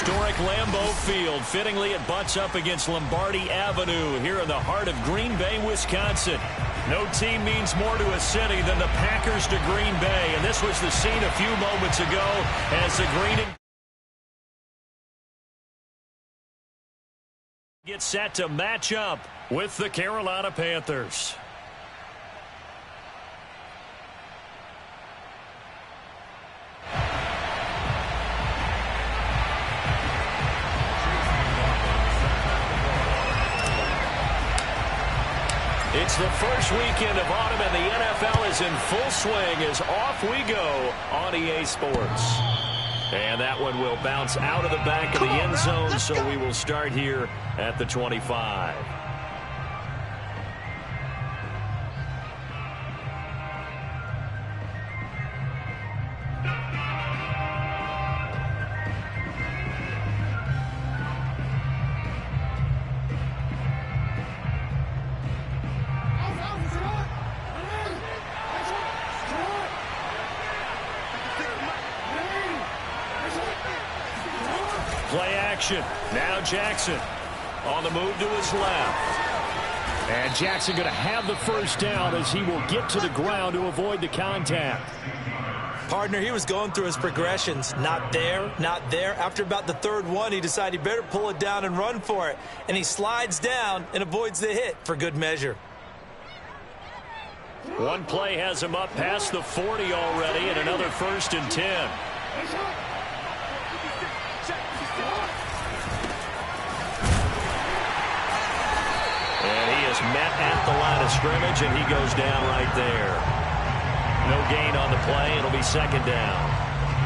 historic Lambeau Field. Fittingly, it butts up against Lombardi Avenue here in the heart of Green Bay, Wisconsin. No team means more to a city than the Packers to Green Bay, and this was the scene a few moments ago as the Green gets set to match up with the Carolina Panthers. It's the first weekend of autumn, and the NFL is in full swing as off we go on EA Sports. And that one will bounce out of the back of the end zone, so we will start here at the 25. Play action. Now Jackson on the move to his left. And Jackson going to have the first down as he will get to the ground to avoid the contact. Partner, he was going through his progressions. Not there, not there. After about the third one, he decided he better pull it down and run for it. And he slides down and avoids the hit for good measure. One play has him up past the 40 already, and another 1st and 10. Met at the line of scrimmage, and he goes down right there. No gain on the play. It'll be 2nd down.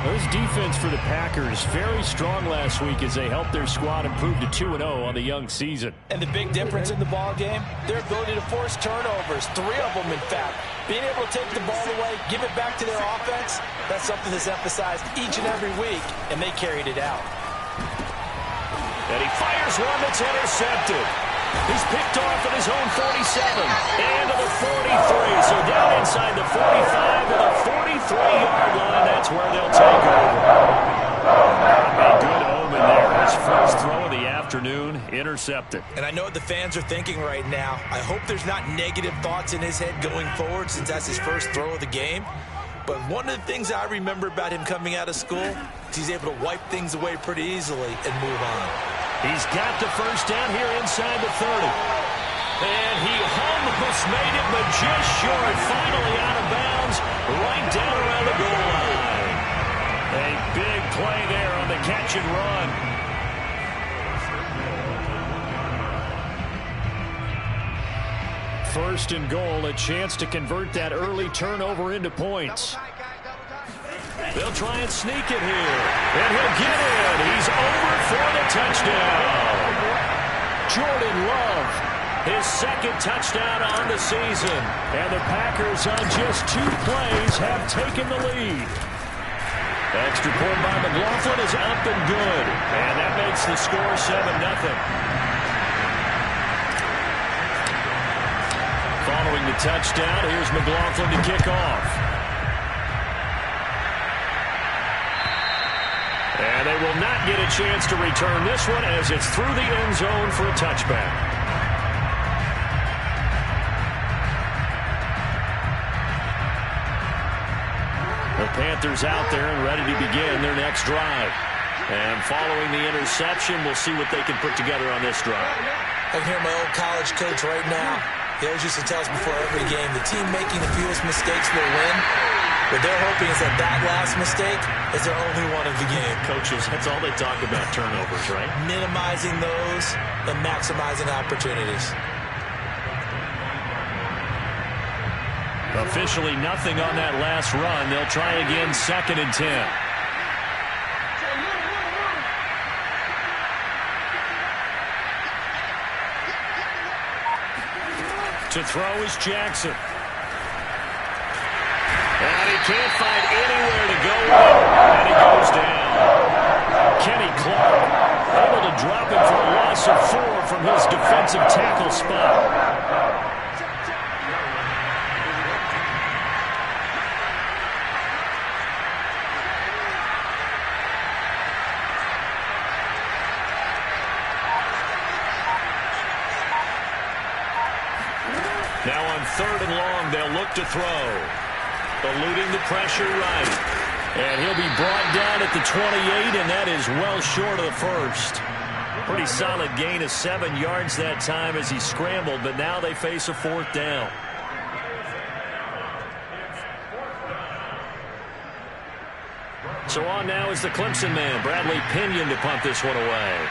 This defense for the Packers very strong last week as they helped their squad improve to 2-0 on the young season. And the big difference in the ball game, their ability to force turnovers, 3 of them in fact. Being able to take the ball away, give it back to their offense, that's something that's emphasized each and every week, and they carried it out. And he fires one that's intercepted. He's picked off at his own 47 and to the 43. So down inside the 45 to the 43-yard line. That's where they'll take over. A good omen there. His first throw of the afternoon intercepted. And I know what the fans are thinking right now. I hope there's not negative thoughts in his head going forward since that's his first throw of the game. But one of the things I remember about him coming out of school is he's able to wipe things away pretty easily and move on. He's got the first down here inside the 30. And he almost made it, but just short. Finally out of bounds, right down around the goal line. A big play there on the catch and run. First and goal, a chance to convert that early turnover into points. They'll try and sneak it here. And he'll get in. He's over for the touchdown. Jordan Love, his 2nd touchdown on the season. And the Packers on just 2 plays have taken the lead. Extra point by McLaughlin is up and good. And that makes the score 7-0. Following the touchdown, here's McLaughlin to kick off. And they will not get a chance to return this one as it's through the end zone for a touchback. The Panthers out there and ready to begin their next drive. And following the interception, we'll see what they can put together on this drive. I can hear my old college coach right now. He always used to tell us before every game, the team making the fewest mistakes will win. What they're hoping is that last mistake is their only one of the game. Coaches, that's all they talk about, turnovers, right? Minimizing those and maximizing opportunities. Officially nothing on that last run. They'll try again, 2nd and 10. To throw is Jackson. And he can't find anywhere to go with, and he goes down. Kenny Clark able to drop him for a loss of 4 from his defensive tackle spot. 3rd and long. They'll look to throw. Eluding the pressure right. And he'll be brought down at the 28, and that is well short of the first. Pretty solid gain of 7 yards that time as he scrambled, but now they face a 4th down. So on now is the Clemson man, Bradley Pinion, to punt this one away.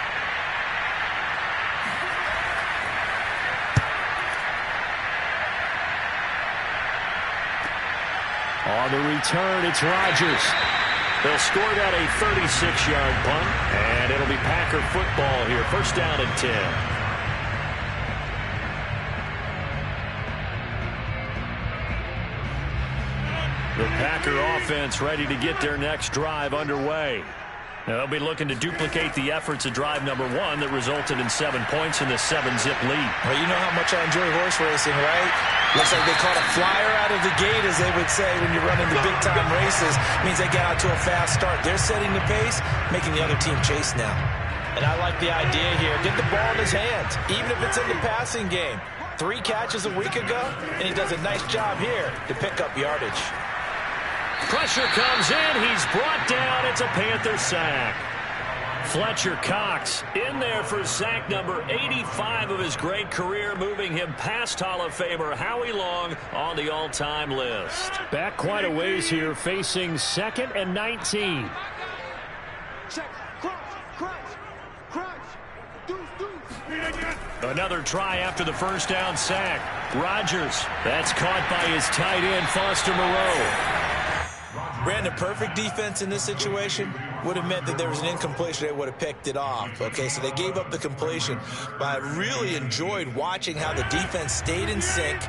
On the return, it's Rodgers. They'll score that a 36-yard punt, and it'll be Packer football here. 1st down and 10. The Packer offense ready to get their next drive underway. Now they'll be looking to duplicate the efforts of drive number 1 that resulted in 7 points in the 7-zip lead. Well, you know how much I enjoy horse racing, right? Looks like they caught a flyer out of the gate, as they would say when you're running the big-time races. Means they get out to a fast start. They're setting the pace, making the other team chase now. And I like the idea here. Get the ball in his hands, even if it's in the passing game. 3 catches a week ago, and he does a nice job here to pick up yardage. Pressure comes in. He's brought down. It's a Panther sack. Fletcher Cox in there for sack number 85 of his great career, moving him past Hall of Famer Howie Long on the all-time list. Back quite a ways here, facing 2nd and 19. Another try after the 1st down sack. Rodgers, that's caught by his tight end, Foster Moreau. Brandon, perfect defense in this situation would have meant that there was an incompletion. They would have picked it off. Okay, so they gave up the completion. But I really enjoyed watching how the defense stayed in sync,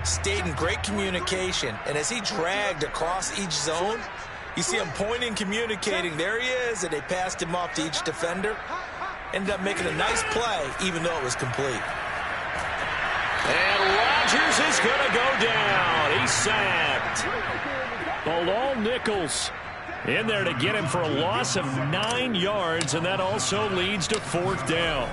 stayed in great communication. And as he dragged across each zone, you see him pointing, communicating. There he is, and they passed him off to each defender. Ended up making a nice play, even though it was complete. And Rodgers is going to go down. He's sacked. Bilal Nichols in there to get him for a loss of 9 yards, and that also leads to 4th down.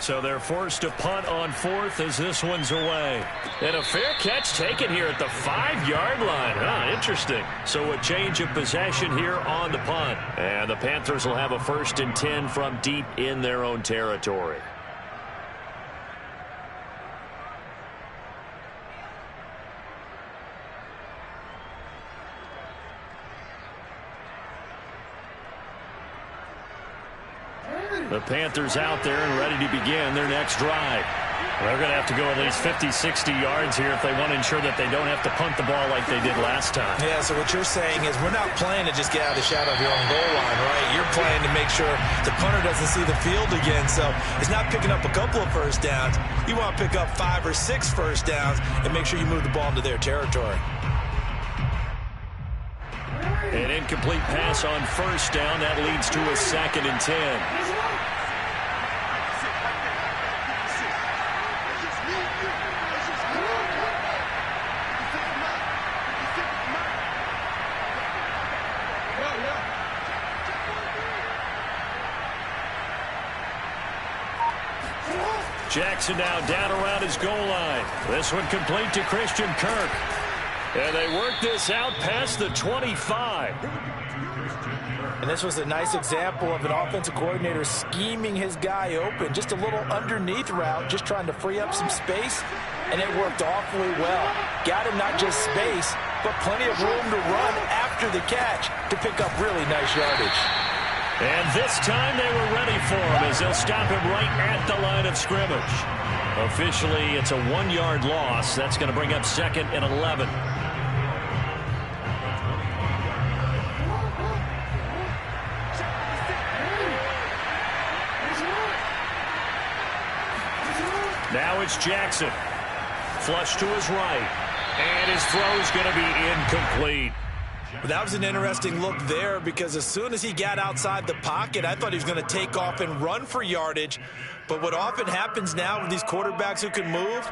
So they're forced to punt on 4th as this one's away. And a fair catch taken here at the 5-yard line. Interesting. So a change of possession here on the punt. And the Panthers will have a 1st and 10 from deep in their own territory. The Panthers out there and ready to begin their next drive. They're going to have to go at least 50, 60 yards here if they want to ensure that they don't have to punt the ball like they did last time. Yeah, so what you're saying is we're not playing to just get out of the shadow of your own goal line, right? You're playing to make sure the punter doesn't see the field again. So it's not picking up a couple of 1st downs. You want to pick up 5 or 6 1st downs and make sure you move the ball into their territory. An incomplete pass on 1st down. That leads to a 2nd and 10. Jackson now down around his goal line. This one complete to Christian Kirk. And they work this out past the 25. And this was a nice example of an offensive coordinator scheming his guy open. Just a little underneath route, just trying to free up some space. And it worked awfully well. Got him not just space, but plenty of room to run after the catch to pick up really nice yardage. And this time they were ready for him as they'll stop him right at the line of scrimmage. Officially, it's a 1-yard loss. That's going to bring up 2nd and 11. Now it's Jackson. Flush to his right. And his throw's going to be incomplete. That was an interesting look there because as soon as he got outside the pocket, I thought he was going to take off and run for yardage. But what often happens now with these quarterbacks who can move,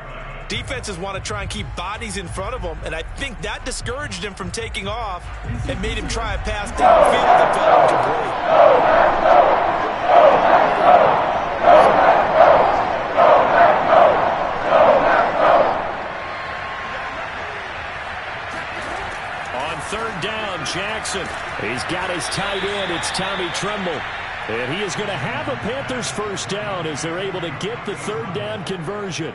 defenses want to try and keep bodies in front of them. And I think that discouraged him from taking off and made him try a pass downfield that fell incomplete. his tight end, it's Tommy Tremble. And he is going to have a Panthers first down as they're able to get the third down conversion.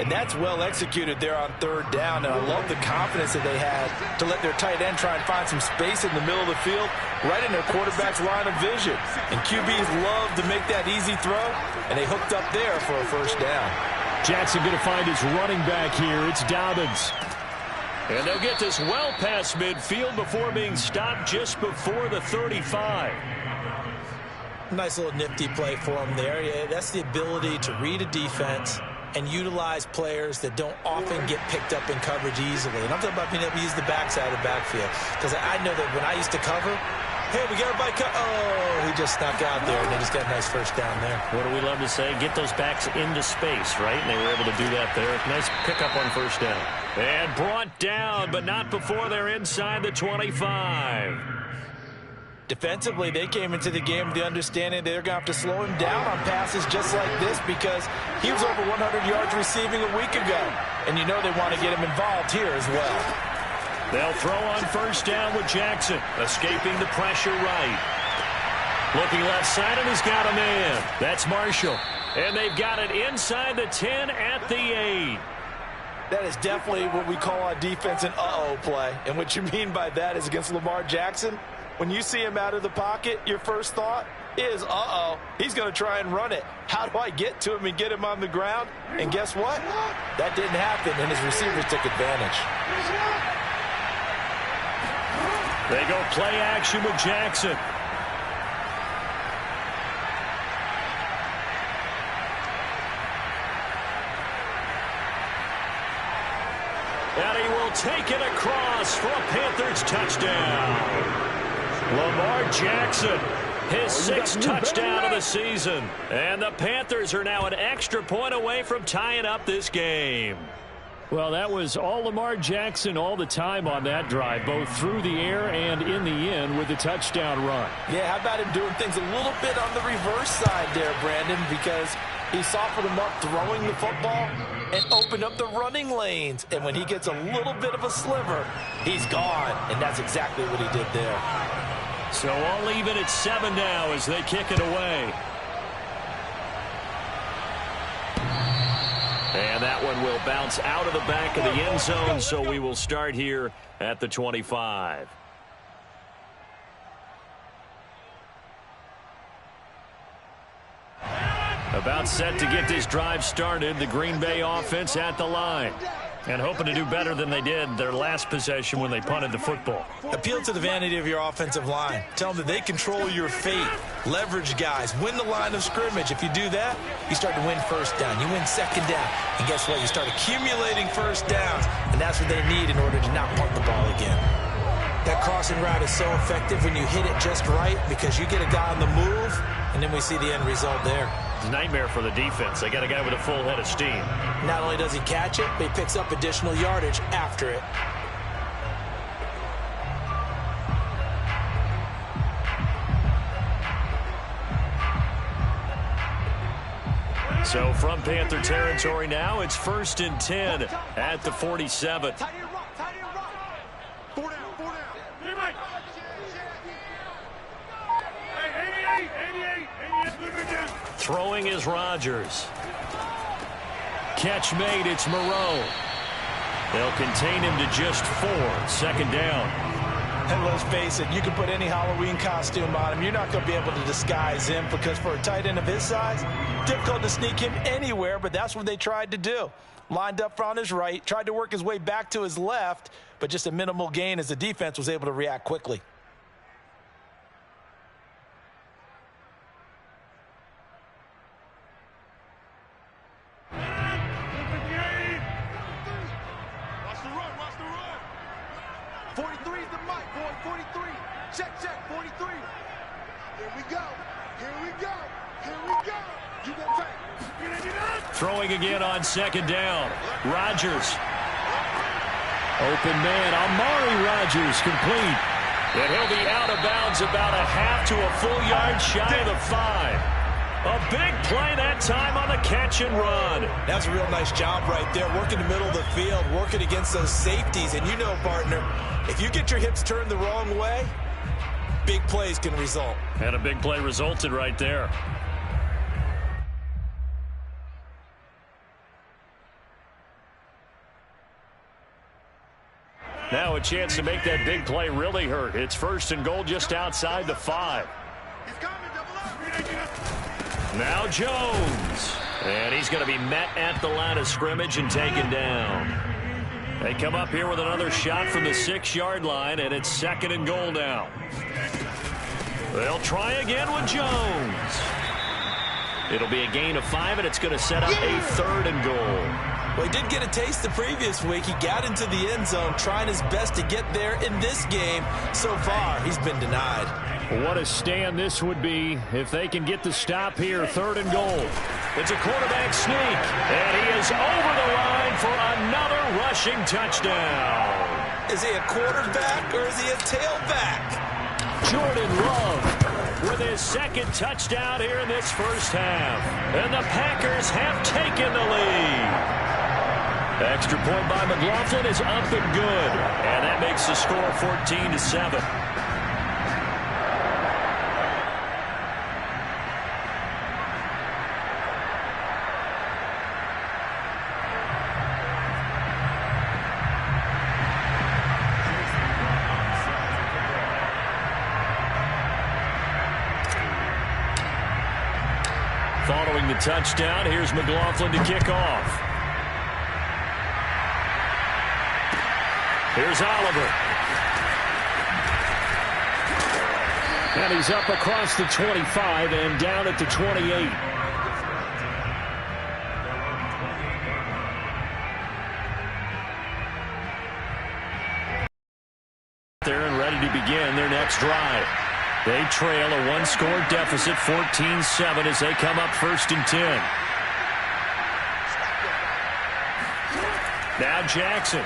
And that's well executed there on third down. And I love the confidence that they had to let their tight end try and find some space in the middle of the field, right in their quarterback's line of vision. And QBs love to make that easy throw, and they hooked up there for a first down. Jackson going to find his running back here. It's Dobbins. And they'll get this well past midfield before being stopped just before the 35. Nice little nifty play for him there. Yeah, that's the ability to read a defense and utilize players that don't often get picked up in coverage easily. And I'm talking about being able to use the backside of the backfield. Because I know that when I used to cover, hey, we got everybody oh, he just snuck out there, and they just got a nice first down there. What do we love to say? Get those backs into space, right? And they were able to do that there. Nice pickup on first down. And brought down, but not before they're inside the 25. Defensively, they came into the game with the understanding they're going to have to slow him down on passes just like this because he was over 100 yards receiving a week ago. And you know they want to get him involved here as well. They'll throw on first down with Jackson, escaping the pressure right. Looking left side, and he's got a man. That's Marshall. And they've got it inside the 10 at the 8. That is definitely what we call on defense an uh-oh play. And what you mean by that is against Lamar Jackson, when you see him out of the pocket, your first thought is, uh-oh, he's going to try and run it. How do I get to him and get him on the ground? And guess what? That didn't happen, and his receivers took advantage. They go play action with Jackson. And he will take it across for a Panthers touchdown. Lamar Jackson, his 6th touchdown of the season. And the Panthers are now an extra point away from tying up this game. Well, that was all Lamar Jackson all the time on that drive, both through the air and in the end with the touchdown run. Yeah, how about him doing things a little bit on the reverse side there, Brandon, because he softened him up throwing the football and opened up the running lanes. And when he gets a little bit of a sliver, he's gone. And that's exactly what he did there. So all even at 7 now as they kick it away. And that one will bounce out of the back of the end zone, so we will start here at the 25. About set to get this drive started, the Green Bay offense at the line. And hoping to do better than they did their last possession when they punted the football. Appeal to the vanity of your offensive line. Tell them that they control your fate. Leverage guys. Win the line of scrimmage. If you do that, you start to win first down. You win second down. And guess what? You start accumulating first downs. And that's what they need in order to not punt the ball again. That crossing route is so effective when you hit it just right because you get a guy on the move, and then we see the end result there. It's a nightmare for the defense. They got a guy with a full head of steam. Not only does he catch it, but he picks up additional yardage after it. So from Panther territory now, it's 1st and 10 at the 47. Throwing is Rodgers. Catch made, it's Moreau. They'll contain him to just 4, 2nd down. And let's face it, you can put any Halloween costume on him. You're not going to be able to disguise him because for a tight end of his size, difficult to sneak him anywhere, but that's what they tried to do. Lined up on his right, tried to work his way back to his left, but just a minimal gain as the defense was able to react quickly. Throwing again on 2nd down. Rodgers. Open man, Amari Rodgers, complete. And he'll be out of bounds about a half to a full yard shy of the 5. A big play that time on the catch and run. That's a real nice job right there, working the middle of the field, working against those safeties. And you know, partner, if you get your hips turned the wrong way, big plays can result. And a big play resulted right there. Now a chance to make that big play really hurt. It's 1st and goal just outside the 5. Now Jones. And he's going to be met at the line of scrimmage and taken down. They come up here with another shot from the 6-yard line, and it's 2nd and goal now. They'll try again with Jones. It'll be a gain of 5, and it's going to set up a 3rd and goal. Well, he did get a taste the previous week. He got into the end zone, trying his best to get there in this game. So far, he's been denied. What a stand this would be if they can get the stop here. 3rd and goal. It's a quarterback sneak, and he is over the line for another rushing touchdown. Is he a quarterback or is he a tailback? Jordan Love with his 2nd touchdown here in this first half. And the Packers have taken the lead. Extra point by McLaughlin is up and good. And that makes the score 14-7. Following the touchdown, here's McLaughlin to kick off. Here's Oliver. And he's up across the 25 and down at the 28. There and ready to begin their next drive. They trail a 1-score deficit, 14-7, as they come up 1st and 10. Now Jackson.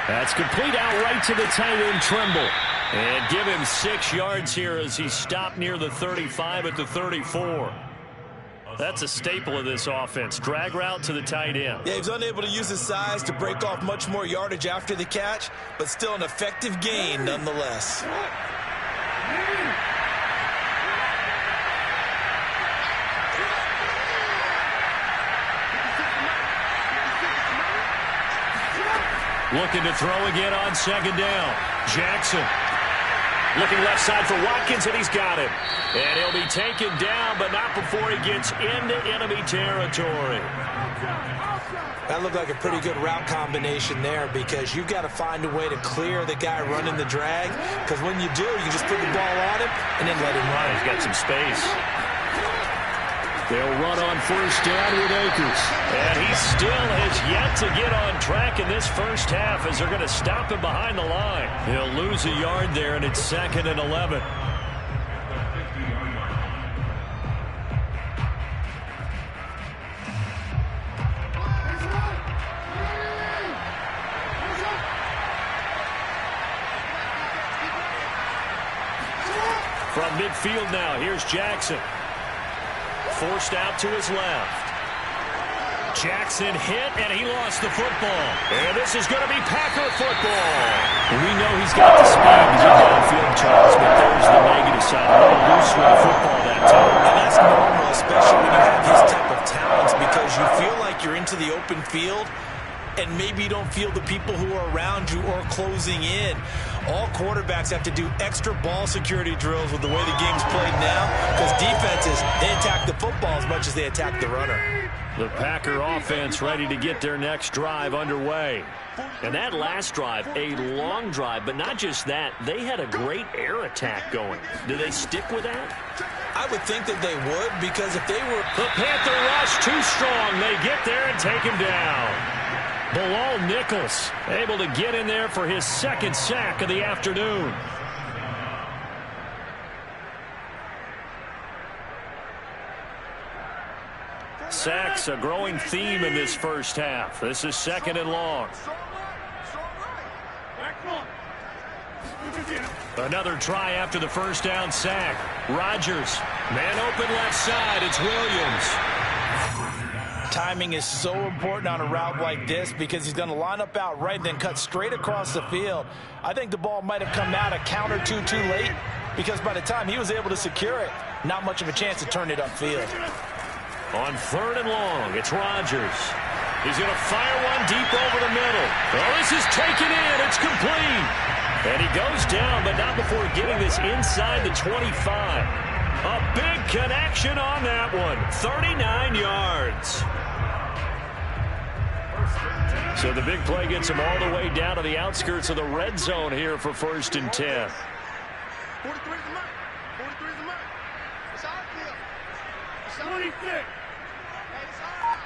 That's complete out right to the tight end, Trimble. And give him 6 yards here as he stopped near the 35 at the 34. That's a staple of this offense. Drag route to the tight end. Yeah, he was unable to use his size to break off much more yardage after the catch, but still an effective gain nonetheless. Looking to throw again on 2nd down. Jackson. Looking left side for Watkins, and he's got him. And he'll be taken down, but not before he gets into enemy territory. That looked like a pretty good route combination there, because you've got to find a way to clear the guy running the drag, because when you do, you can just put the ball on him and then let him run. He's got some space. They'll run on 1st down with Akers. And he still has yet to get on track in this first half as they're going to stop him behind the line. He'll lose a yard there, and it's 2nd and 11. From midfield now, here's Jackson. Forced out to his left. Jackson hit, and he lost the football. And this is going to be Packer football. We know he's got the speed to get downfield, Charles, but there's the negative side. A little loose with the football that time. And that's normal, especially when you have his type of talents, because you feel like you're into the open field, and maybe you don't feel the people who are around you or closing in. All quarterbacks have to do extra ball security drills with the way the game's played now, because defenses, they attack the football as much as they attack the runner. The Packer offense ready to get their next drive underway. And that last drive, a long drive, but not just that, they had a great air attack going. Do they stick with that? I would think that they would, because if they were... The Panther rush too strong. They get there and take him down. Bilal Nichols able to get in there for his 2nd sack of the afternoon. Sacks a growing theme in this first half. This is 2nd and long. Another try after the first down sack. Rodgers, man open left side. It's Williams. timing is so important on a route like this because he's going to line up out right and then cut straight across the field. I think the ball might have come out a count or two too late because by the time he was able to secure it, not much of a chance to turn it upfield. On 3rd and long, it's Rodgers. He's going to fire one deep over the middle. Oh, this is taken in. It's complete. And he goes down, but not before getting this inside the 25. A big connection on that one. 39 yards. So the big play gets him all the way down to the outskirts of the red zone here for 1st and 10. 43 is the money. 43 is the money. It's our kill. It's 26. Hey, it's our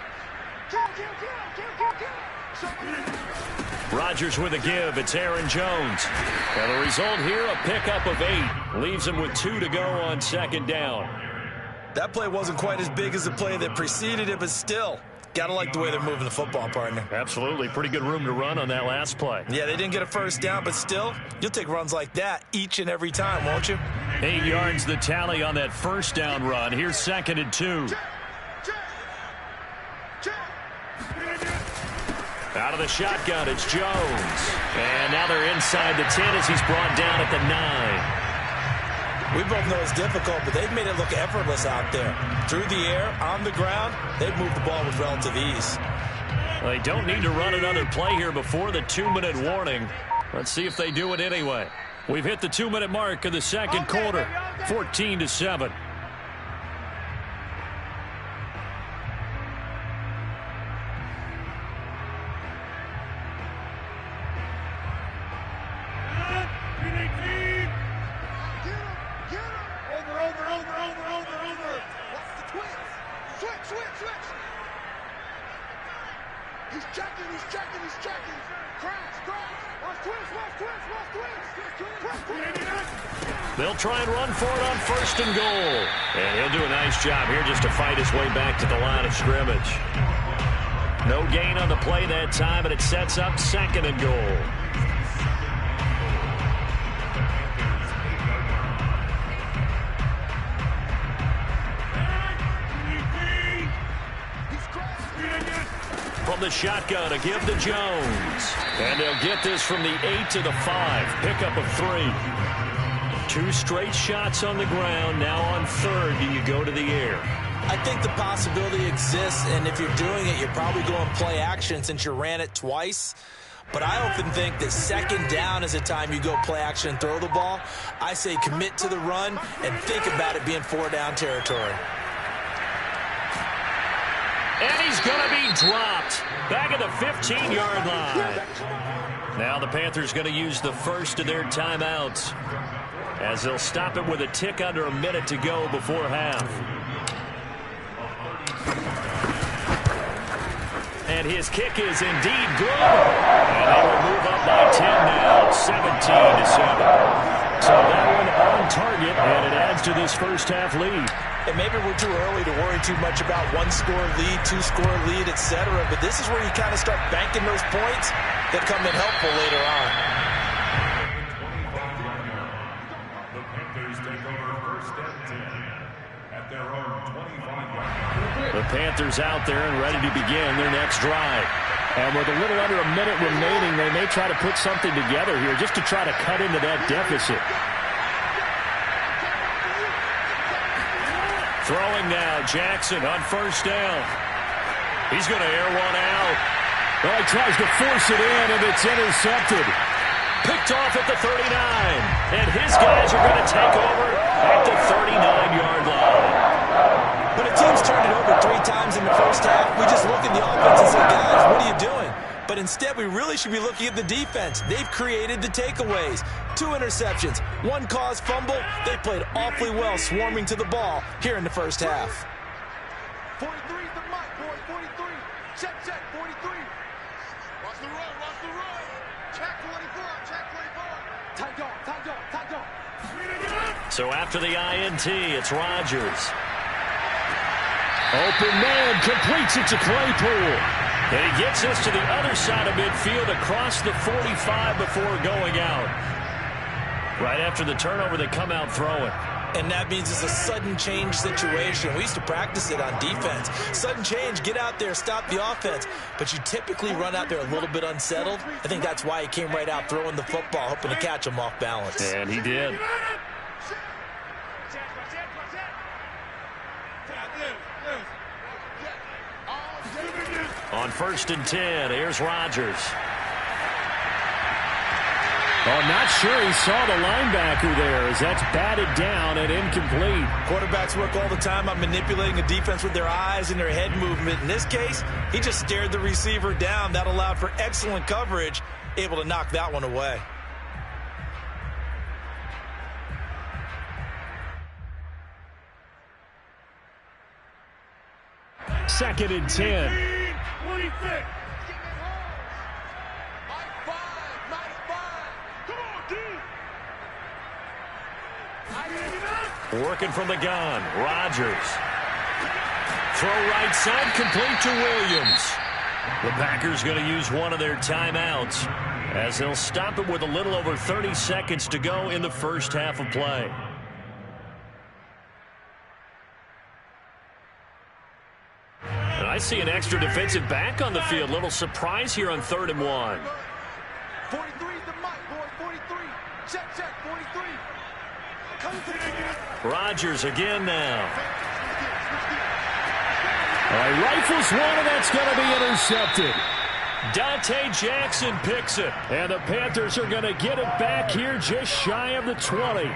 kill. Rodgers with a give. It's Aaron Jones. And the result here, a pickup of 8. Leaves him with 2 to go on 2nd down. That play wasn't quite as big as the play that preceded it, but still, got to like the way they're moving the football, partner. Absolutely. Pretty good room to run on that last play. Yeah, they didn't get a 1st down, but still, you'll take runs like that each and every time, won't you? 8 yards the tally on that 1st down run. Here's 2nd and 2. Out of the shotgun, it's Jones. And now they're inside the 10 as he's brought down at the 9. We both know it's difficult, but they've made it look effortless out there. Through the air, on the ground, they've moved the ball with relative ease. Well, they don't need to run another play here before the 2-minute warning. Let's see if they do it anyway. We've hit the 2-minute mark of the 2nd quarter, 14-7. They'll try and run for it on 1st and goal. And he'll do a nice job here just to fight his way back to the line of scrimmage. No gain on the play that time, and it sets up 2nd and goal. From the shotgun, a give to Jones. And they'll get this from the 8 to the 5. Pickup of 3. 2 straight shots on the ground. Now on 3rd, do you go to the air? I think the possibility exists, and if you're doing it, you're probably going play action since you ran it twice. But I often think that 2nd down is a time you go play action and throw the ball. I say commit to the run and think about it being 4-down territory. And he's going to be dropped back at the 15-yard line. Now the Panthers going to use the first of their timeouts as they'll stop it with a tick under a minute to go before half. And his kick is indeed good. And they will move up by 10 now, 17-7. So that one on target, and it adds to this first half lead. And maybe we're too early to worry too much about 1-score lead, 2-score lead, etc. But this is where you kind of start banking those points that come in helpful later on. The Panthers take over 1st and 10 at their own 25-yard. The Panthers out there and ready to begin their next drive. And with a little under a minute remaining, they may try to put something together here just to try to cut into that deficit. Throwing now, Jackson on 1st down. He's going to air one out. Well, he tries to force it in, and it's intercepted. Picked off at the 39. And his guys are going to take over at the 39-yard line. When a team's turned it over 3 times in the first half, we just look at the offense and say, guys, what are you doing? But instead, we really should be looking at the defense. They've created the takeaways. 2 interceptions, 1 caused fumble. They played awfully well swarming to the ball here in the first half. 43 is the mark, boys. 43. Check, 43. Watch the run, watch the run. Check 44, check 44. Tight dog, tight dog, tight dog. So after the INT, it's Rodgers. Open man, completes it to Claypool. And he gets this to the other side of midfield across the 45 before going out. Right after the turnover, they come out throwing. And that means it's a sudden change situation. We used to practice it on defense. Sudden change, get out there, stop the offense. But you typically run out there a little bit unsettled. I think that's why he came right out throwing the football, hoping to catch him off balance. And he did. On 1st and 10, here's Rodgers. Oh, not sure he saw the linebacker there as that's batted down and incomplete. Quarterbacks work all the time on manipulating a defense with their eyes and their head movement. In this case, he just stared the receiver down. That allowed for excellent coverage, able to knock that one away. Second and 10. Working from the gun, Rodgers. Throw right side, complete to Williams. The Packers going to use one of their timeouts as they'll stop it with a little over 30 seconds to go in the first half of play. And I see an extra defensive back on the field. Little surprise here on 3rd and 1. 43 is the mic, boy. 43. Check, 43. Rodgers again now. He rifles one, and that's going to be intercepted. Dante Jackson picks it. And the Panthers are going to get it back here just shy of the 20.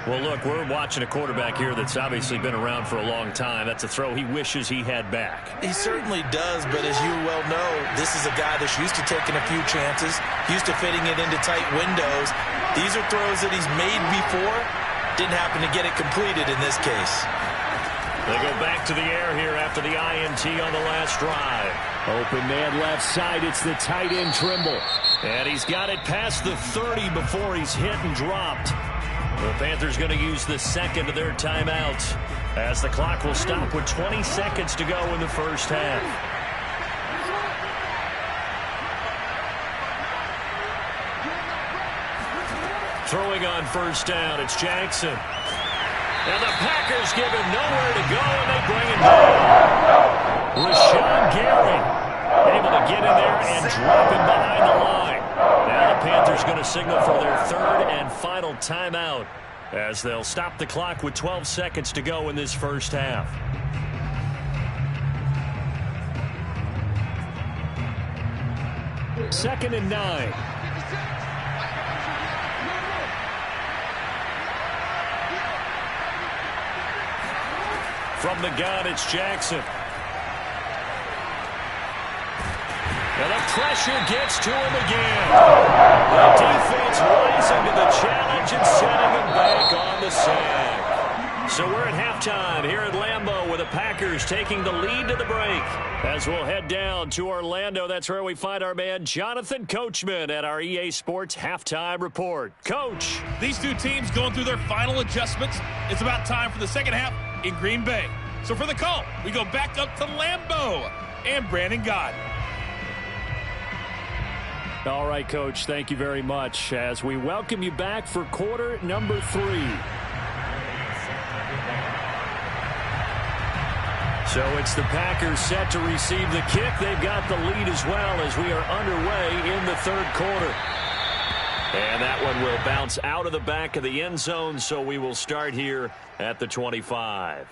Well, look, we're watching a quarterback here that's obviously been around for a long time. That's a throw he wishes he had back. He certainly does, but as you well know, this is a guy that's used to taking a few chances, used to fitting it into tight windows. These are throws that he's made before. Didn't happen to get it completed in this case. They go back to the air here after the INT on the last drive. Open man left side. It's the tight end Trimble. And he's got it past the 30 before he's hit and dropped. The Panthers going to use the second of their timeouts as the clock will stop with 20 seconds to go in the first half. Throwing on 1st down, it's Jackson. And the Packers give him nowhere to go, and they bring him down. Rashawn Gary able to get in there and drop him behind the line. Now the Panthers going to signal for their 3rd and final timeout as they'll stop the clock with 12 seconds to go in this first half. Second and 9. From the gun, it's Jackson. And the pressure gets to him again. The defense rising to the challenge and setting him back on the sack. So we're at halftime here at Lambeau with the Packers taking the lead to the break. As we'll head down to Orlando, that's where we find our man Jonathan Coachman at our EA Sports Halftime Report. Coach. These two teams going through their final adjustments. It's about time for the second half in Green Bay. So for the call, we go back up to Lambeau and Brandon Gaudin. All right, Coach, thank you very much as we welcome you back for quarter number 3. So it's the Packers set to receive the kick. They've got the lead as well as we are underway in the 3rd quarter. And that one will bounce out of the back of the end zone, so we will start here at the 25.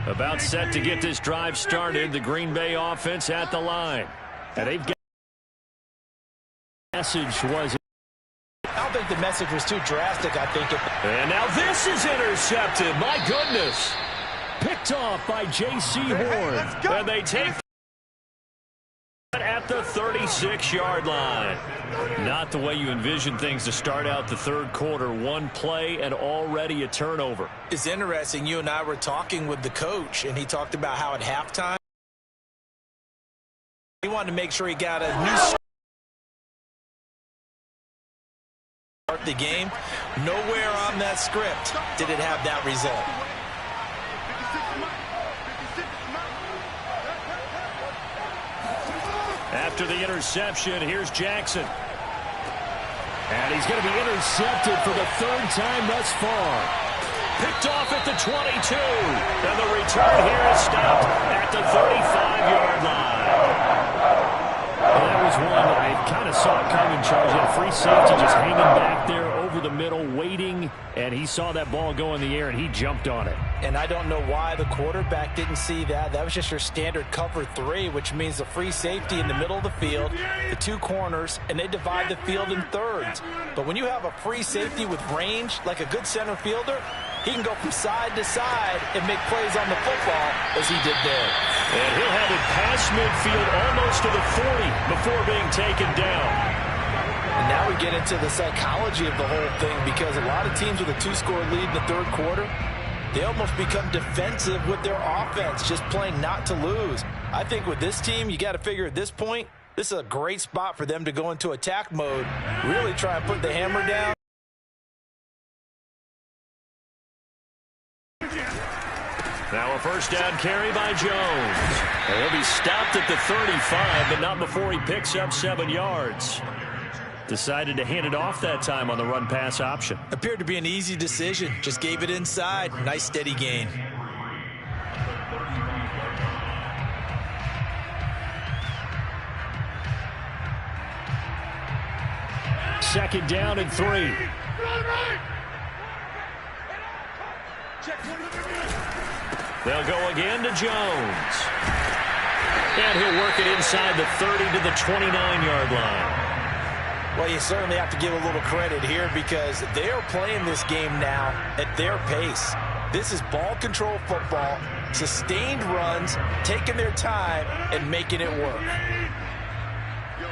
About set to get this drive started. The Green Bay offense at the line. And they've got message was. I don't think the message was too drastic. I think it. And now this is intercepted. My goodness. Picked off by J.C. Horn. And they take at the 36-yard line. Not the way you envision things to start out the 3rd quarter. One play and already a turnover. It's interesting. You and I were talking with the coach, and he talked about how at halftime wanted to make sure he got a new start the game. Nowhere on that script did it have that result. After the interception, here's Jackson. And he's going to be intercepted for the third time thus far. Picked off at the 22. And the return here is stopped at the 35-yard line. And that was one I kind of saw it coming, Charles. He had a free safety just hanging back there over the middle, waiting, and he saw that ball go in the air, and he jumped on it. And I don't know why the quarterback didn't see that. That was just your standard cover 3, which means the free safety in the middle of the field, the 2 corners, and they divide the field in thirds. But when you have a free safety with range, like a good center fielder, he can go from side to side and make plays on the football as he did there. And he'll have it past midfield almost to the 40 before being taken down. And now we get into the psychology of the whole thing, because a lot of teams with a 2-score lead in the third quarter, they almost become defensive with their offense, just playing not to lose. I think with this team, you got to figure at this point, this is a great spot for them to go into attack mode, really try and put the hammer down. Now a first down carry by Jones. And he'll be stopped at the 35, but not before he picks up 7 yards. Decided to hand it off that time on the run-pass option. Appeared to be an easy decision. Just gave it inside. Nice steady gain. Second down and 3. They'll go again to Jones. And he'll work it inside the 30 to the 29-yard line. Well, you certainly have to give a little credit here, because they are playing this game now at their pace. This is ball control football, sustained runs, taking their time and making it work. Yo,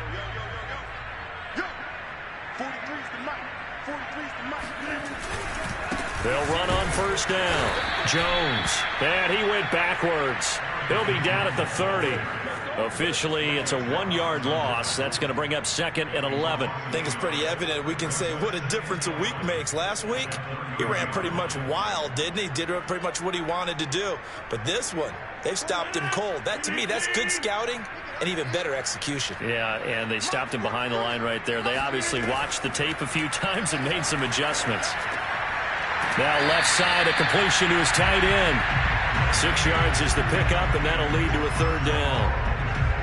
43's the mic. 43's the mic. They'll run on first down. Jones. And he went backwards. He'll be down at the 30. Officially, it's a 1-yard loss. That's going to bring up 2nd and 11. I think it's pretty evident. We can say what a difference a week makes. Last week, he ran pretty much wild, didn't he? Did pretty much what he wanted to do. But this one, they've stopped him cold. That, to me, that's good scouting and even better execution. Yeah, and they stopped him behind the line right there. They obviously watched the tape a few times and made some adjustments. Now left side, a completion to his tight end. 6 yards is the pickup, and that'll lead to a third down.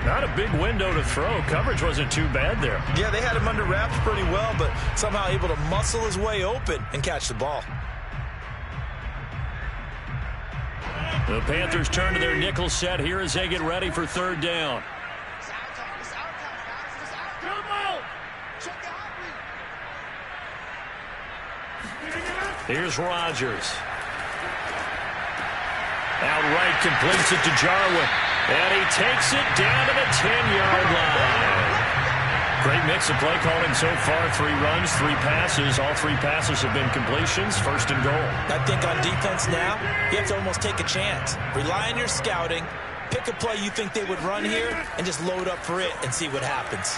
Not a big window to throw. Coverage wasn't too bad there. Yeah, they had him under wraps pretty well, but somehow able to muscle his way open and catch the ball. The Panthers turn to their nickel set here as they get ready for third down. Here's Rodgers. Outright completes it to Jarwin. And he takes it down to the 10-yard line. Great mix of play calling so far. 3 runs, 3 passes. All 3 passes have been completions. First and goal. I think on defense now, you have to almost take a chance. Rely on your scouting. Pick a play you think they would run here and just load up for it and see what happens.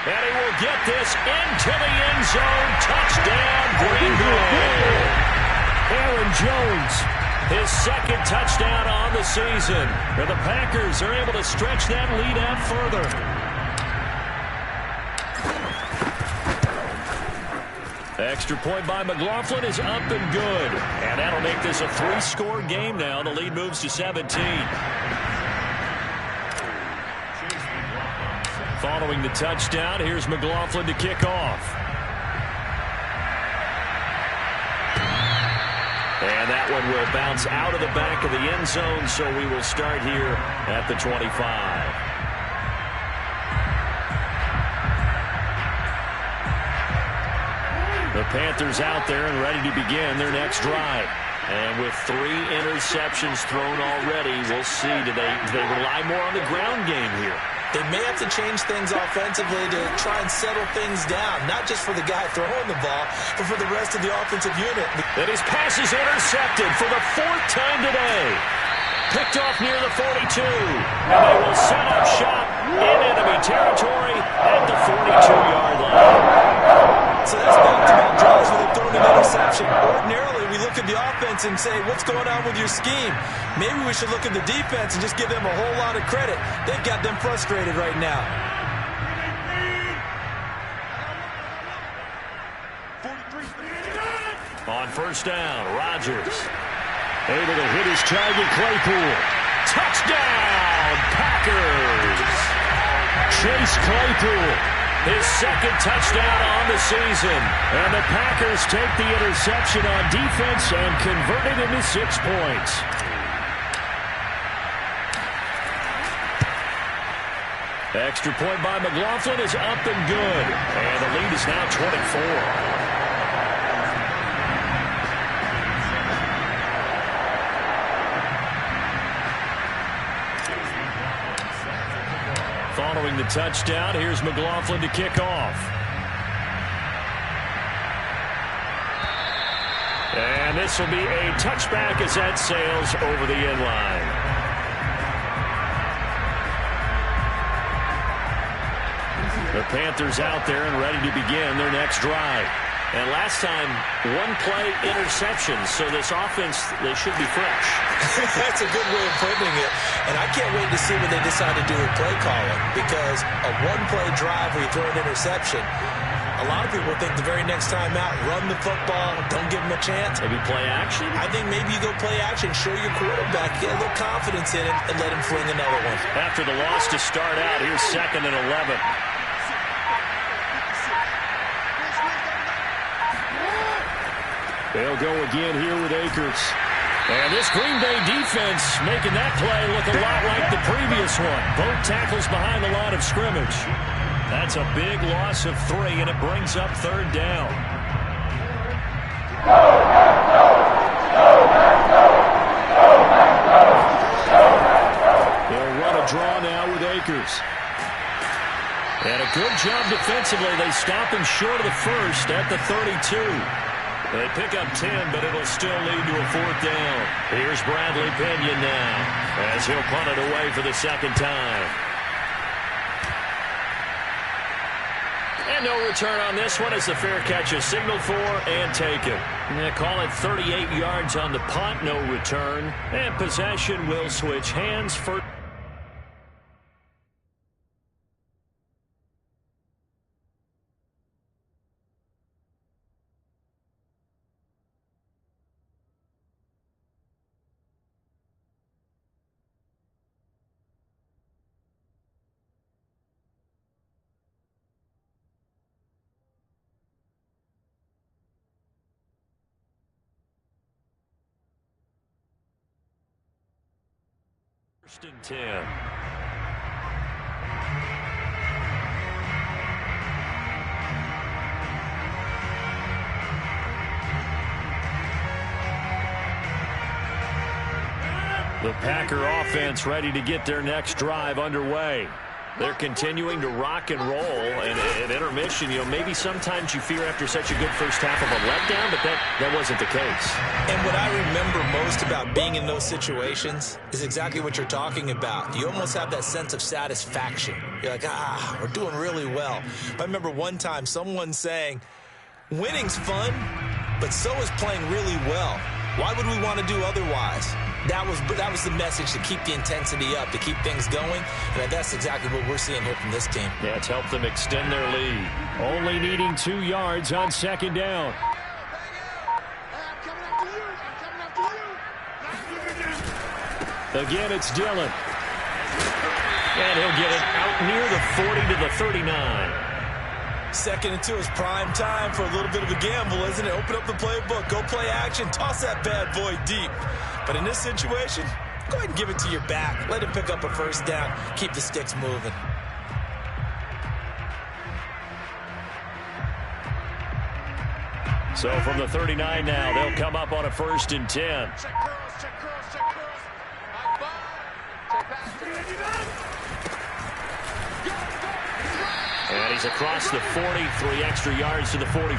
And he will get this into the end zone. Touchdown, Green Bay. Aaron Jones, his 2nd touchdown on the season. And the Packers are able to stretch that lead out further. The extra point by McLaughlin is up and good. And that'll make this a 3-score game now. The lead moves to 17. Following the touchdown, here's McLaughlin to kick off. And that one will bounce out of the back of the end zone, so we will start here at the 25. The Panthers out there and ready to begin their next drive. And with 3 interceptions thrown already, we'll see. Do they rely more on the ground game here? They may have to change things offensively to try and settle things down, not just for the guy throwing the ball, but for the rest of the offensive unit. And his pass is intercepted for the 4th time today. picked off near the 42. And they will set up shop in enemy territory at the 42-yard line. So that's back-to-back drives where they've thrown an interception. Ordinarily, we look at the offense and say, what's going on with your scheme? Maybe we should look at the defense and just give them a whole lot of credit. They've got them frustrated right now. On first down, Rodgers able to hit his target, Claypool. Touchdown, Packers! Chase Claypool, his second touchdown on the season. And the Packers take the interception on defense and convert it into 6 points. Extra point by McLaughlin is up and good. And the lead is now 24. Following the touchdown, here's McLaughlin to kick off. And this will be a touchback as that sails over the end line. The Panthers out there and ready to begin their next drive. And last time, one-play interception, so this offense, they should be fresh. That's a good way of putting it. And I can't wait to see what they decide to do with play calling, because a one-play drive where you throw an interception, a lot of people think the very next time out, run the football, don't give them a chance. Maybe play action? I think maybe you go play action, show your quarterback, get a little confidence in it, and let him fling another one. After the loss to start out, here's 2nd and 11. They'll go again here with Akers. And this Green Bay defense making that play look a lot like the previous one. Both tackles behind the line of scrimmage. That's a big loss of 3, and it brings up 3rd down. They'll run a draw now with Akers. And a good job defensively. They stop him short of the first at the 32. They pick up 10, but it'll still lead to a 4th down. Here's Bradley Pinion now as he'll punt it away for the 2nd time. And no return on this one as the fair catch is signaled for and taken. They call it 38 yards on the punt, no return. And possession will switch hands for... First and 10. The Packer offense ready to get their next drive underway. They're continuing to rock and roll, and at intermission, maybe sometimes you fear after such a good first half of a letdown, but that wasn't the case. And what I remember most about being in those situations is exactly what you're talking about. You almost have that sense of satisfaction. You're like, we're doing really well. I remember one time someone saying, winning's fun, but so is playing really well. Why would we want to do otherwise? That was the message, to keep the intensity up, to keep things going. And that's exactly what we're seeing here from this team. Yeah, it's helped them extend their lead. Only needing 2 yards on 2nd down. Again, it's Dillon. And he'll get it out near the 40 to the 39. 2nd and 2 is prime time for a little bit of a gamble, isn't it? Open up the playbook, go play action, toss that bad boy deep. But in this situation, go ahead and give it to your back. Let him pick up a 1st down. Keep the sticks moving. So from the 39 now, they'll come up on a 1st and 10. Check cross, check cross, check cross. High five. Check pass. And he's across the 40, 3 extra yards to the 43.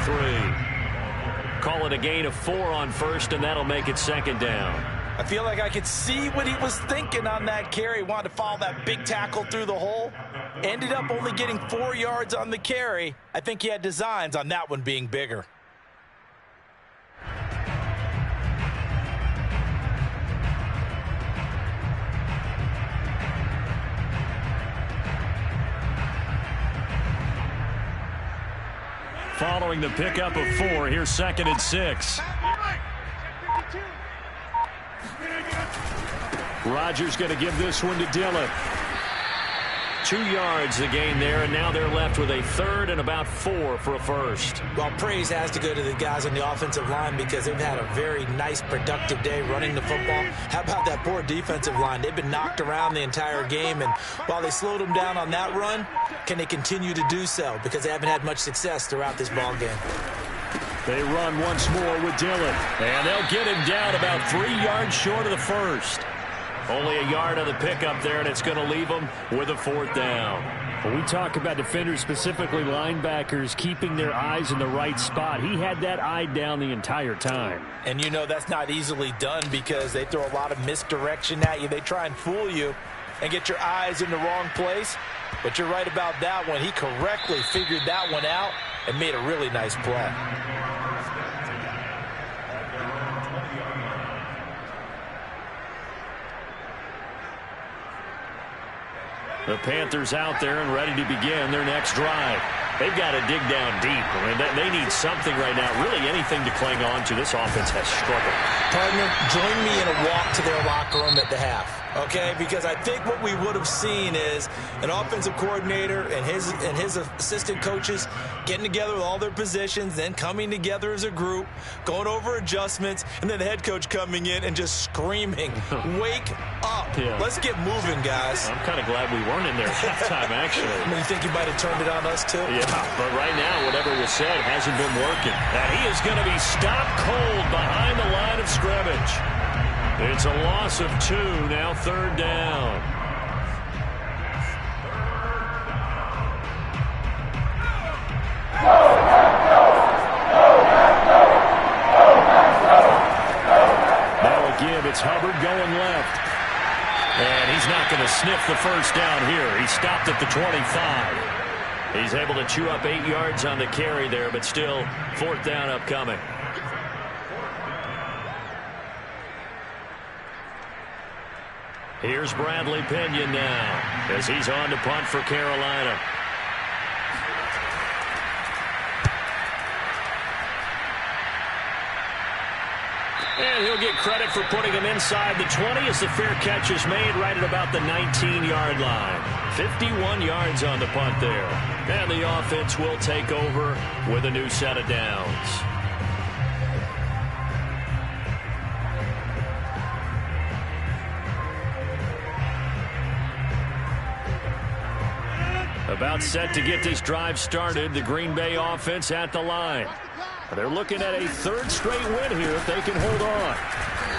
Call it a gain of 4 on 1st, and that'll make it 2nd down. I feel like I could see what he was thinking on that carry. Wanted to follow that big tackle through the hole. Ended up only getting 4 yards on the carry. I think he had designs on that one being bigger. Following the pickup of 4, here's 2nd and 6. Rodgers going to give this one to Dillon. 2 yards the gain there, and now they're left with a 3rd and about 4 for a first. Well, praise has to go to the guys on the offensive line because they've had a very nice, productive day running the football. How about that poor defensive line? They've been knocked around the entire game, and while they slowed them down on that run, can they continue to do so? Because they haven't had much success throughout this ball game. They run once more with Dillon, and they'll get him down about 3 yards short of the first. Only a yard on the pickup there, and it's going to leave them with a 4th down. When we talk about defenders, specifically linebackers, keeping their eyes in the right spot, he had that eye down the entire time. And you know that's not easily done because they throw a lot of misdirection at you. They try and fool you and get your eyes in the wrong place. But you're right about that one. He correctly figured that one out and made a really nice play. The Panthers out there and ready to begin their next drive. They've got to dig down deep. I mean, they need something right now, really anything to cling on to. This offense has struggled. Partner, join me in a walk to their locker room at the half, okay? Because I think what we would have seen is an offensive coordinator and his assistant coaches getting together with all their positions, then coming together as a group, going over adjustments, and then the head coach coming in and just screaming, wake up. Yeah. Let's get moving, guys. I'm kind of glad we weren't in there at halftime, actually. I mean, you think you might have turned it on us, too? Yeah, but right now, whatever was said hasn't been working. And he is going to be stopped cold behind the line of scrimmage. It's a loss of 2, now 3rd down. Now again, it's Hubbard going left. And he's not going to sniff the first down here. He stopped at the 25. He's able to chew up 8 yards on the carry there, but still 4th down upcoming. Here's Bradley Pinion now as he's on to punt for Carolina. And he'll get credit for putting him inside the 20 as the fair catch is made right at about the 19-yard line. 51 yards on the punt there. And the offense will take over with a new set of downs. About set to get this drive started, the Green Bay offense at the line. They're looking at a 3rd straight win here if they can hold on.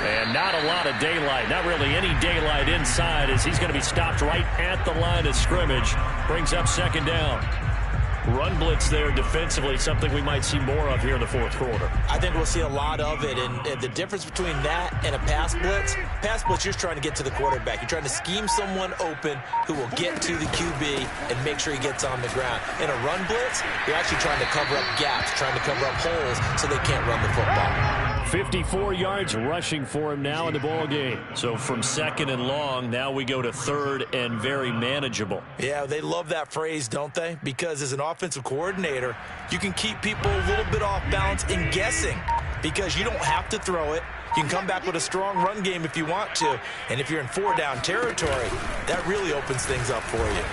And not a lot of daylight, not really any daylight inside as he's going to be stopped right at the line of scrimmage. Brings up 2nd down. Run blitz there defensively, something we might see more of here in the 4th quarter. I think we'll see a lot of it, and the difference between that and a pass blitz, you're just trying to get to the quarterback. You're trying to scheme someone open who will get to the QB and make sure he gets on the ground. In a run blitz, you're actually trying to cover up gaps, trying to cover up holes so they can't run the football. 54 yards rushing for him now in the ball game. So from 2nd and long, now we go to 3rd and very manageable. Yeah, they love that phrase, don't they? Because as an offensive coordinator, you can keep people a little bit off balance and guessing because you don't have to throw it. You can come back with a strong run game if you want to. And if you're in 4-down territory, that really opens things up for you.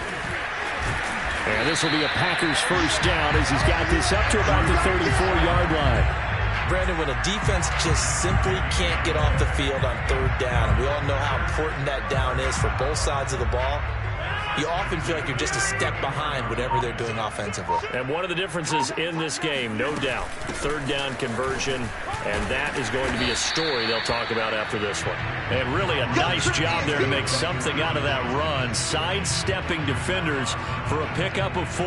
And this will be a Packers 1st down as he's got this up to about the 34-yard line. Brandon, when a defense just simply can't get off the field on 3rd down, and we all know how important that down is for both sides of the ball, you often feel like you're just a step behind whatever they're doing offensively. And one of the differences in this game, no doubt, 3rd down conversion, and that is going to be a story they'll talk about after this one. And really a nice job there to make something out of that run, sidestepping defenders for a pickup of 4.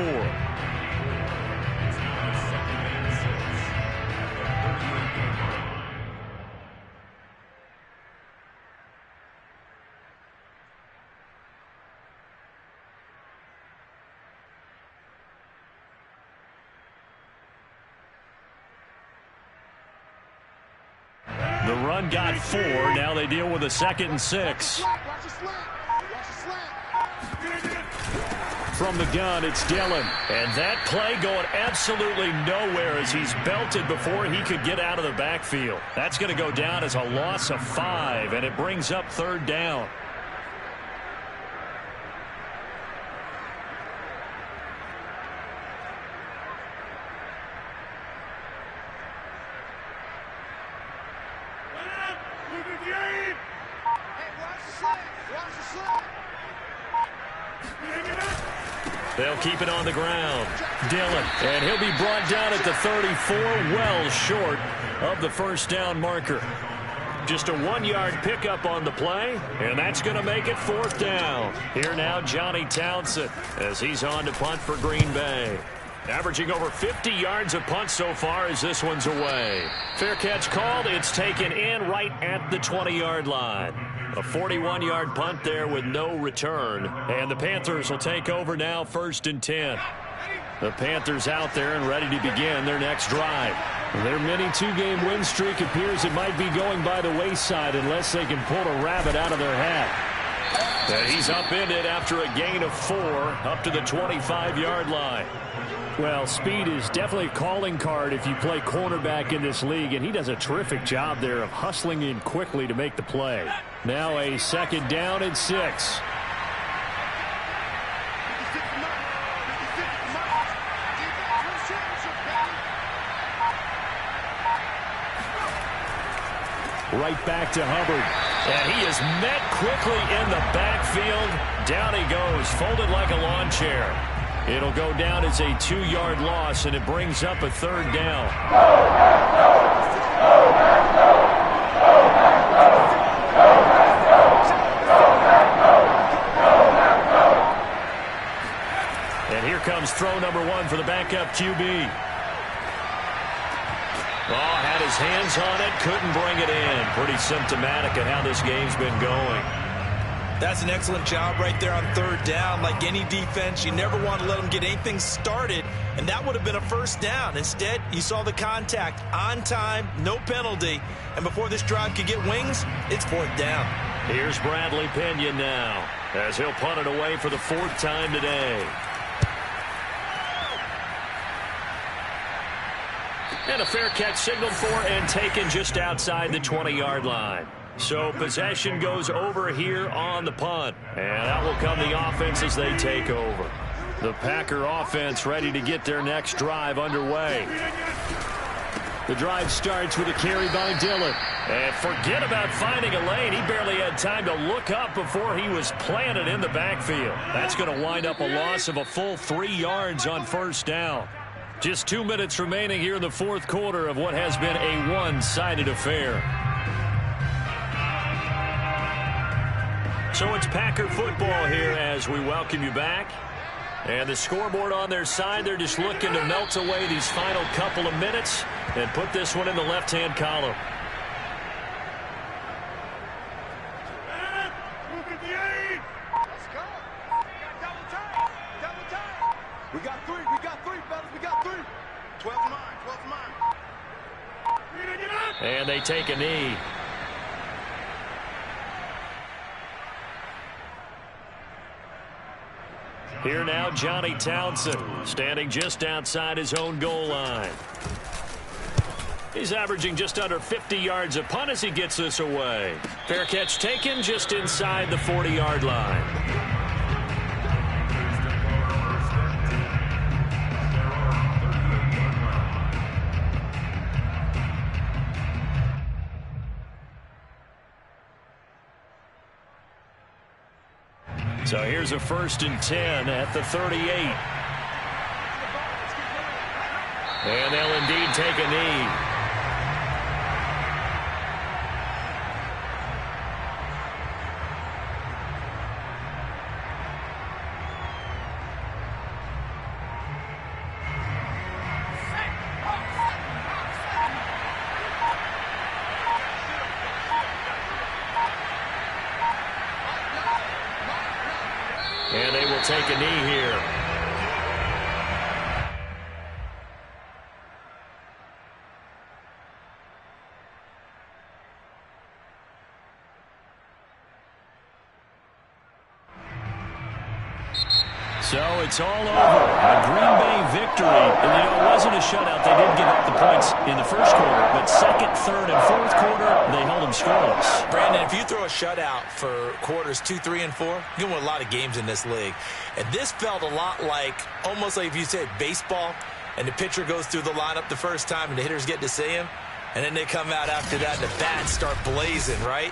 The run got 4. Now they deal with a 2nd and 6. From the gun, it's Dillon. And that play going absolutely nowhere as he's belted before he could get out of the backfield. That's going to go down as a loss of 5, and it brings up 3rd down. They'll keep it on the ground. Dillon, and he'll be brought down at the 34, well short of the 1st down marker. Just a 1-yard pickup on the play, and that's going to make it 4th down. Here now, Johnny Townsend, as he's on to punt for Green Bay. Averaging over 50 yards a punt so far as this one's away. Fair catch called. It's taken in right at the 20-yard line. A 41-yard punt there with no return. And the Panthers will take over now, 1st and 10. The Panthers out there and ready to begin their next drive. Their mini 2-game win streak appears it might be going by the wayside unless they can pull a rabbit out of their hat. And he's upended after a gain of 4 up to the 25-yard line. Well, speed is definitely a calling card if you play cornerback in this league, and he does a terrific job there of hustling in quickly to make the play. Now a 2nd down and 6. Right back to Hubbard. And he is met quickly in the backfield. Down he goes, folded like a lawn chair. It'll go down as a 2-yard loss, and it brings up a 3rd down. And here comes throw number 1 for the backup QB. Oh, had his hands on it, couldn't bring it in. Pretty symptomatic of how this game's been going. That's an excellent job right there on 3rd down. Like any defense, you never want to let them get anything started, and that would have been a 1st down. Instead, you saw the contact on time, no penalty, and before this drive could get wings, it's 4th down. Here's Bradley Pinion now, as he'll punt it away for the 4th time today. And a fair catch signaled for and taken just outside the 20-yard line. So possession goes over here on the punt. And out will come the offense as they take over. The Packer offense ready to get their next drive underway. The drive starts with a carry by Dillon. And forget about finding a lane. He barely had time to look up before he was planted in the backfield. That's going to wind up a loss of a full 3 yards on 1st down. Just 2 minutes remaining here in the 4th quarter of what has been a one-sided affair. So it's Packer football here as we welcome you back. And the scoreboard on their side, they're just looking to melt away these final couple of minutes and put this one in the left-hand column. Let's go. Double time. Double time. We got 3. We got 3, fellas. We got 3. 12's mine. 12's mine. And they take a knee. Here now, Johnny Townsend, standing just outside his own goal line. He's averaging just under 50 yards a punt as he gets this away. Fair catch taken just inside the 40-yard line. So here's a 1st and 10 at the 38. And they'll indeed take a knee. And they will take a knee here. So it's all over. A Green Bay victory. And, you know, it wasn't a shutout. They did give up the points in the first quarter, but second, third, and fourth quarter, they held them scoreless. Brandon, if you throw a shutout for quarters 2, 3, and 4, you can win a lot of games in this league. And this felt a lot like, almost like if you said baseball, and the pitcher goes through the lineup the first time, and the hitters get to see him, and then they come out after that, and the bats start blazing, right?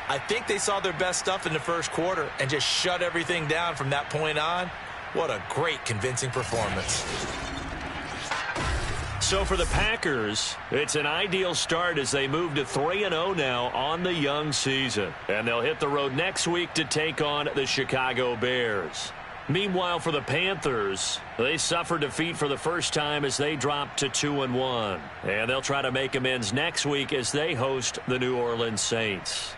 I think they saw their best stuff in the first quarter and just shut everything down from that point on. What a great, convincing performance. So for the Packers, it's an ideal start as they move to 3-0 now on the young season. And they'll hit the road next week to take on the Chicago Bears. Meanwhile, for the Panthers, they suffered defeat for the first time as they dropped to 2-1. And they'll try to make amends next week as they host the New Orleans Saints.